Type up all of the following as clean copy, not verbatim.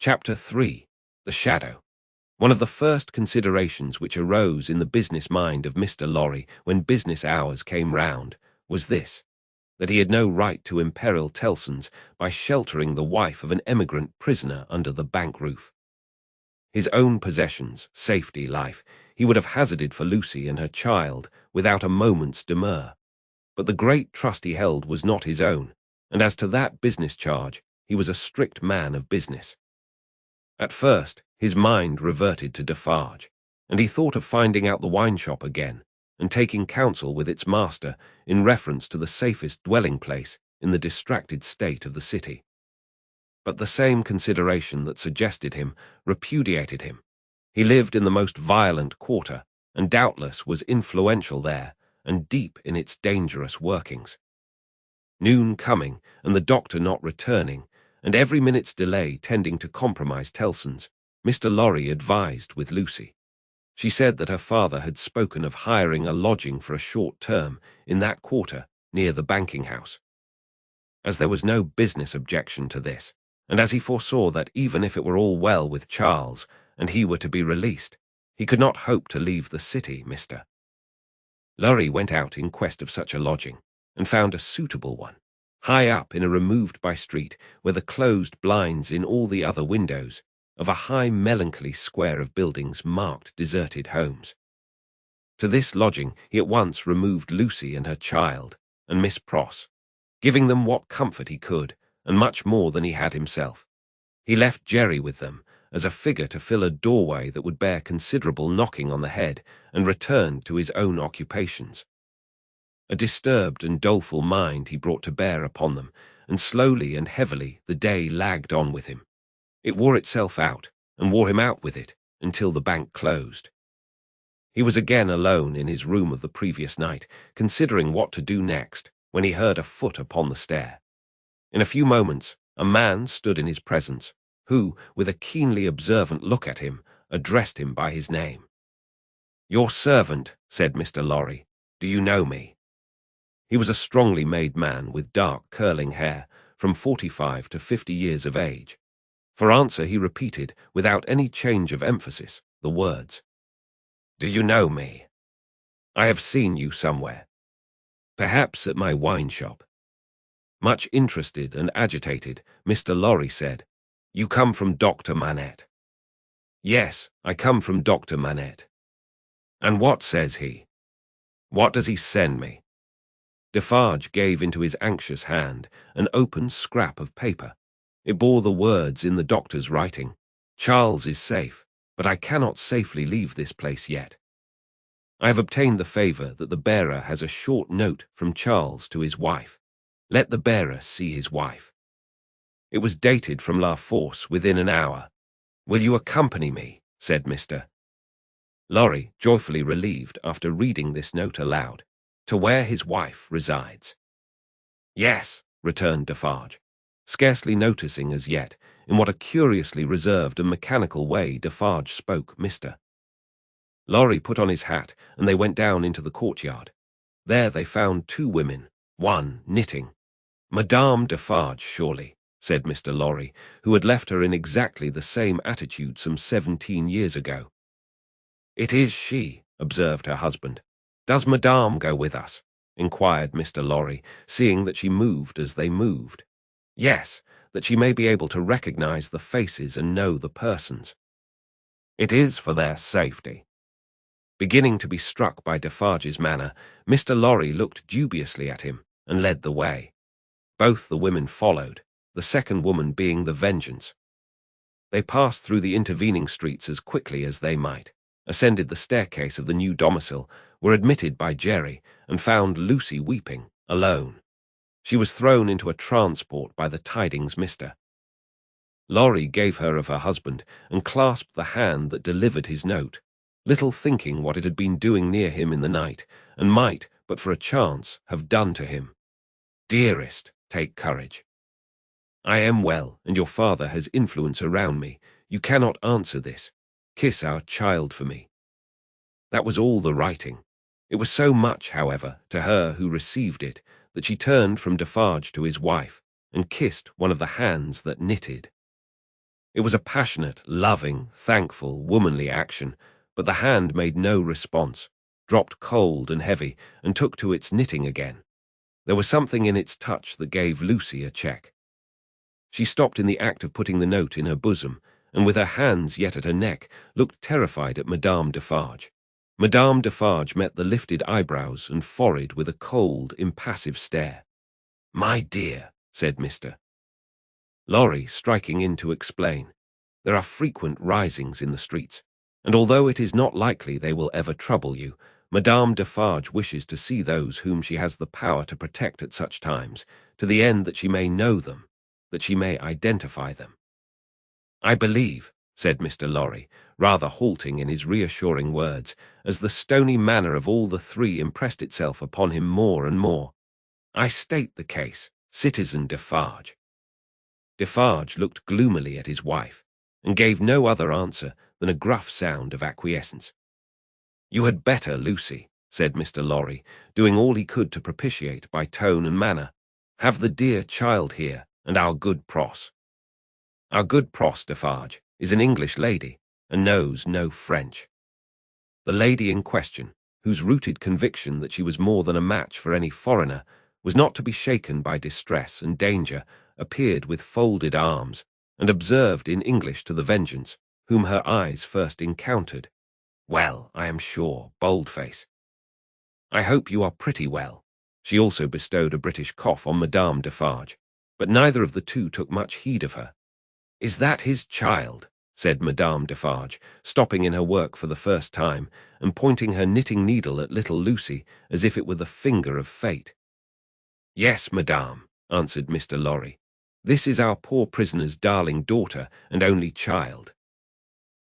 Chapter 3. The Shadow. One of the first considerations which arose in the business mind of Mr. Lorry when business hours came round was this, that he had no right to imperil Tellson's by sheltering the wife of an emigrant prisoner under the bank roof. His own possessions, safety, life, he would have hazarded for Lucy and her child without a moment's demur. But the great trust he held was not his own, and as to that business charge, he was a strict man of business. At first, his mind reverted to Defarge, and he thought of finding out the wine shop again, and taking counsel with its master in reference to the safest dwelling place in the distracted state of the city. But the same consideration that suggested him repudiated him. He lived in the most violent quarter, and doubtless was influential there, and deep in its dangerous workings. Noon coming, and the doctor not returning, and every minute's delay tending to compromise Tellson's, Mr. Lorry advised with Lucy. She said that her father had spoken of hiring a lodging for a short term in that quarter near the banking house. As there was no business objection to this, and as he foresaw that even if it were all well with Charles and he were to be released, he could not hope to leave the city, Mr. Lorry went out in quest of such a lodging, and found a suitable one, high up in a removed-by street where the closed blinds in all the other windows of a high melancholy square of buildings marked deserted homes. To this lodging he at once removed Lucy and her child, and Miss Pross, giving them what comfort he could, and much more than he had himself. He left Jerry with them, as a figure to fill a doorway that would bear considerable knocking on the head, and returned to his own occupations. A disturbed and doleful mind he brought to bear upon them, and slowly and heavily the day lagged on with him. It wore itself out, and wore him out with it, until the bank closed. He was again alone in his room of the previous night, considering what to do next, when he heard a foot upon the stair. In a few moments, a man stood in his presence, who, with a keenly observant look at him, addressed him by his name. "Your servant," said Mr. Lorry. "Do you know me?" He was a strongly made man with dark curling hair, from 45 to 50 years of age. For answer he repeated, without any change of emphasis, the words, "Do you know me? I have seen you somewhere. Perhaps at my wine shop." Much interested and agitated, Mr. Lorry said, "You come from Dr. Manette?" "Yes, I come from Dr. Manette." "And what says he? What does he send me?" Defarge gave into his anxious hand an open scrap of paper. It bore the words in the doctor's writing, "Charles is safe, but I cannot safely leave this place yet. I have obtained the favour that the bearer has a short note from Charles to his wife. Let the bearer see his wife. It was dated from La Force within an hour. Will you accompany me?" said Mr. Lorry, joyfully relieved after reading this note aloud, "to where his wife resides." "Yes," returned Defarge, scarcely noticing as yet in what a curiously reserved and mechanical way Defarge spoke Mr. Lorry put on his hat, and they went down into the courtyard. There they found two women, one knitting. "Madame Defarge, surely," said Mr. Lorry, who had left her in exactly the same attitude some 17 years ago. "It is she," observed her husband. "Does Madame go with us?" inquired Mr. Lorry, seeing that she moved as they moved. "Yes, that she may be able to recognize the faces and know the persons." "It is for their safety." Beginning to be struck by Defarge's manner, Mr. Lorry looked dubiously at him and led the way. Both the women followed, the second woman being the Vengeance. They passed through the intervening streets as quickly as they might, ascended the staircase of the new domicile, were admitted by Jerry, and found Lucy weeping, alone. She was thrown into a transport by the tidings Mr. Lorry gave her of her husband, and clasped the hand that delivered his note, little thinking what it had been doing near him in the night, and might, but for a chance, have done to him. "Dearest, take courage. I am well, and your father has influence around me. You cannot answer this. Kiss our child for me." That was all the writing. It was so much, however, to her who received it, that she turned from Defarge to his wife, and kissed one of the hands that knitted. It was a passionate, loving, thankful, womanly action, but the hand made no response, dropped cold and heavy, and took to its knitting again. There was something in its touch that gave Lucy a check. She stopped in the act of putting the note in her bosom, and with her hands yet at her neck, looked terrified at Madame Defarge. Madame Defarge met the lifted eyebrows and forehead with a cold, impassive stare. "My dear," said Mr. Lorry, striking in to explain, "there are frequent risings in the streets, and although it is not likely they will ever trouble you, Madame Defarge wishes to see those whom she has the power to protect at such times, to the end that she may know them, that she may identify them." "I believe," said Mr. Lorry, rather halting in his reassuring words, as the stony manner of all the three impressed itself upon him more and more. "I state the case, Citizen Defarge." Defarge looked gloomily at his wife, and gave no other answer than a gruff sound of acquiescence. "You had better, Lucy," said Mr. Lorry, doing all he could to propitiate by tone and manner, "have the dear child here, and our good Pross. Our good Pross, Defarge, is an English lady, and knows no French." The lady in question, whose rooted conviction that she was more than a match for any foreigner, was not to be shaken by distress and danger, appeared with folded arms, and observed in English to the Vengeance, whom her eyes first encountered, "Well, I am sure, Boldface. I hope you are pretty well." She also bestowed a British cough on Madame Defarge, but neither of the two took much heed of her. "Is that his child?" said Madame Defarge, stopping in her work for the first time, and pointing her knitting needle at little Lucy as if it were the finger of fate. "Yes, madame," answered Mr. Lorry. "This is our poor prisoner's darling daughter and only child."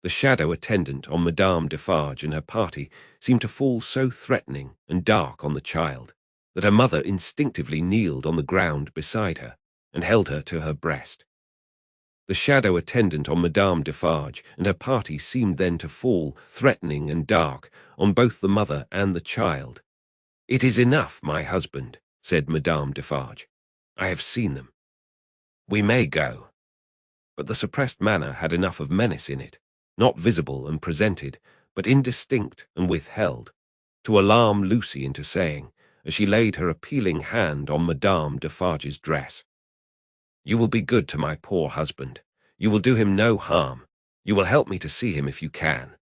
The shadow attendant on Madame Defarge and her party seemed to fall so threatening and dark on the child that her mother instinctively kneeled on the ground beside her and held her to her breast. The shadow attendant on Madame Defarge and her party seemed then to fall, threatening and dark, on both the mother and the child. "It is enough, my husband," said Madame Defarge. "I have seen them. We may go." But the suppressed manner had enough of menace in it, not visible and presented, but indistinct and withheld, to alarm Lucy into saying, as she laid her appealing hand on Madame Defarge's dress, "You will be good to my poor husband. You will do him no harm. You will help me to see him if you can."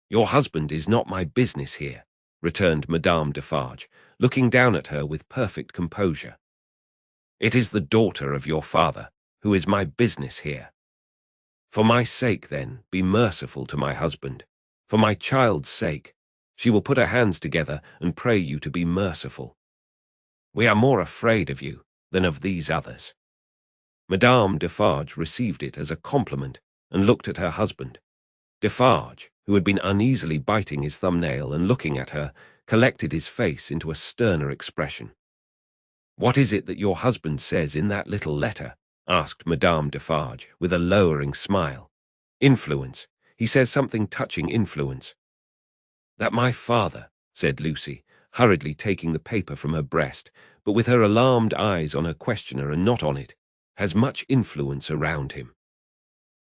"Your husband is not my business here," returned Madame Defarge, looking down at her with perfect composure. "It is the daughter of your father, who is my business here. For my sake, then, be merciful to my husband. For my child's sake, she will put her hands together and pray you to be merciful. We are more afraid of you than of these others." Madame Defarge received it as a compliment and looked at her husband. Defarge, who had been uneasily biting his thumbnail and looking at her, collected his face into a sterner expression. "What is it that your husband says in that little letter?" asked Madame Defarge, with a lowering smile. "Influence. He says something touching influence." "That my father," said Lucy, hurriedly taking the paper from her breast, but with her alarmed eyes on her questioner and not on it, "has much influence around him."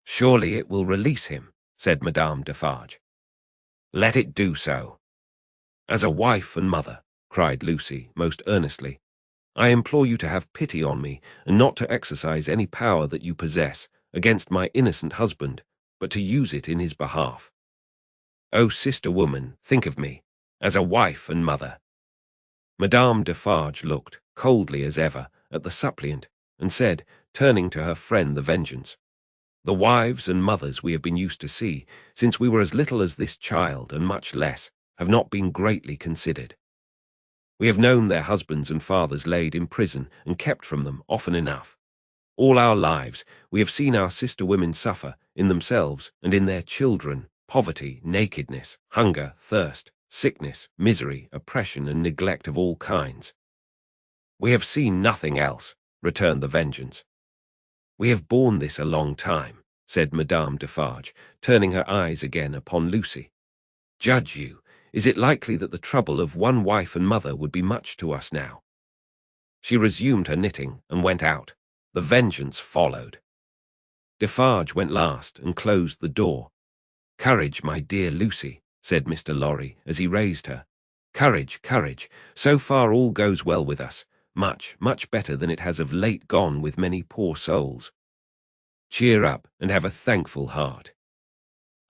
"Surely it will release him," said Madame Defarge. "Let it do so." "As a wife and mother," cried Lucy most earnestly, "I implore you to have pity on me and not to exercise any power that you possess against my innocent husband, but to use it in his behalf. Oh, sister woman, think of me, as a wife and mother." Madame Defarge looked, coldly as ever, at the suppliant, and said, turning to her friend the Vengeance, "The wives and mothers we have been used to see, since we were as little as this child, and much less, have not been greatly considered. We have known their husbands and fathers laid in prison and kept from them often enough. All our lives we have seen our sister women suffer, in themselves and in their children, poverty, nakedness, hunger, thirst, sickness, misery, oppression, and neglect of all kinds." "We have seen nothing else," returned the Vengeance. "We have borne this a long time," said Madame Defarge, turning her eyes again upon Lucy. "Judge you, is it likely that the trouble of one wife and mother would be much to us now?" She resumed her knitting and went out. The Vengeance followed. Defarge went last and closed the door. "Courage, my dear Lucy," said Mr. Lorry, as he raised her. "Courage, courage. So far all goes well with us. Much, much better than it has of late gone with many poor souls. Cheer up, and have a thankful heart.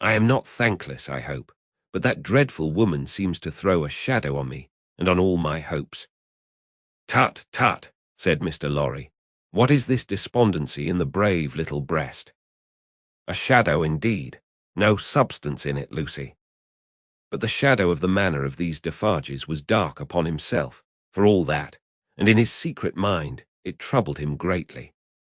I am not thankless, I hope, but that dreadful woman seems to throw a shadow on me, and on all my hopes." "Tut, tut," said Mr. Lorry. "What is this despondency in the brave little breast?" "A shadow indeed. No substance in it, Lucy." But the shadow of the manner of these Defarges was dark upon himself, for all that, and in his secret mind it troubled him greatly.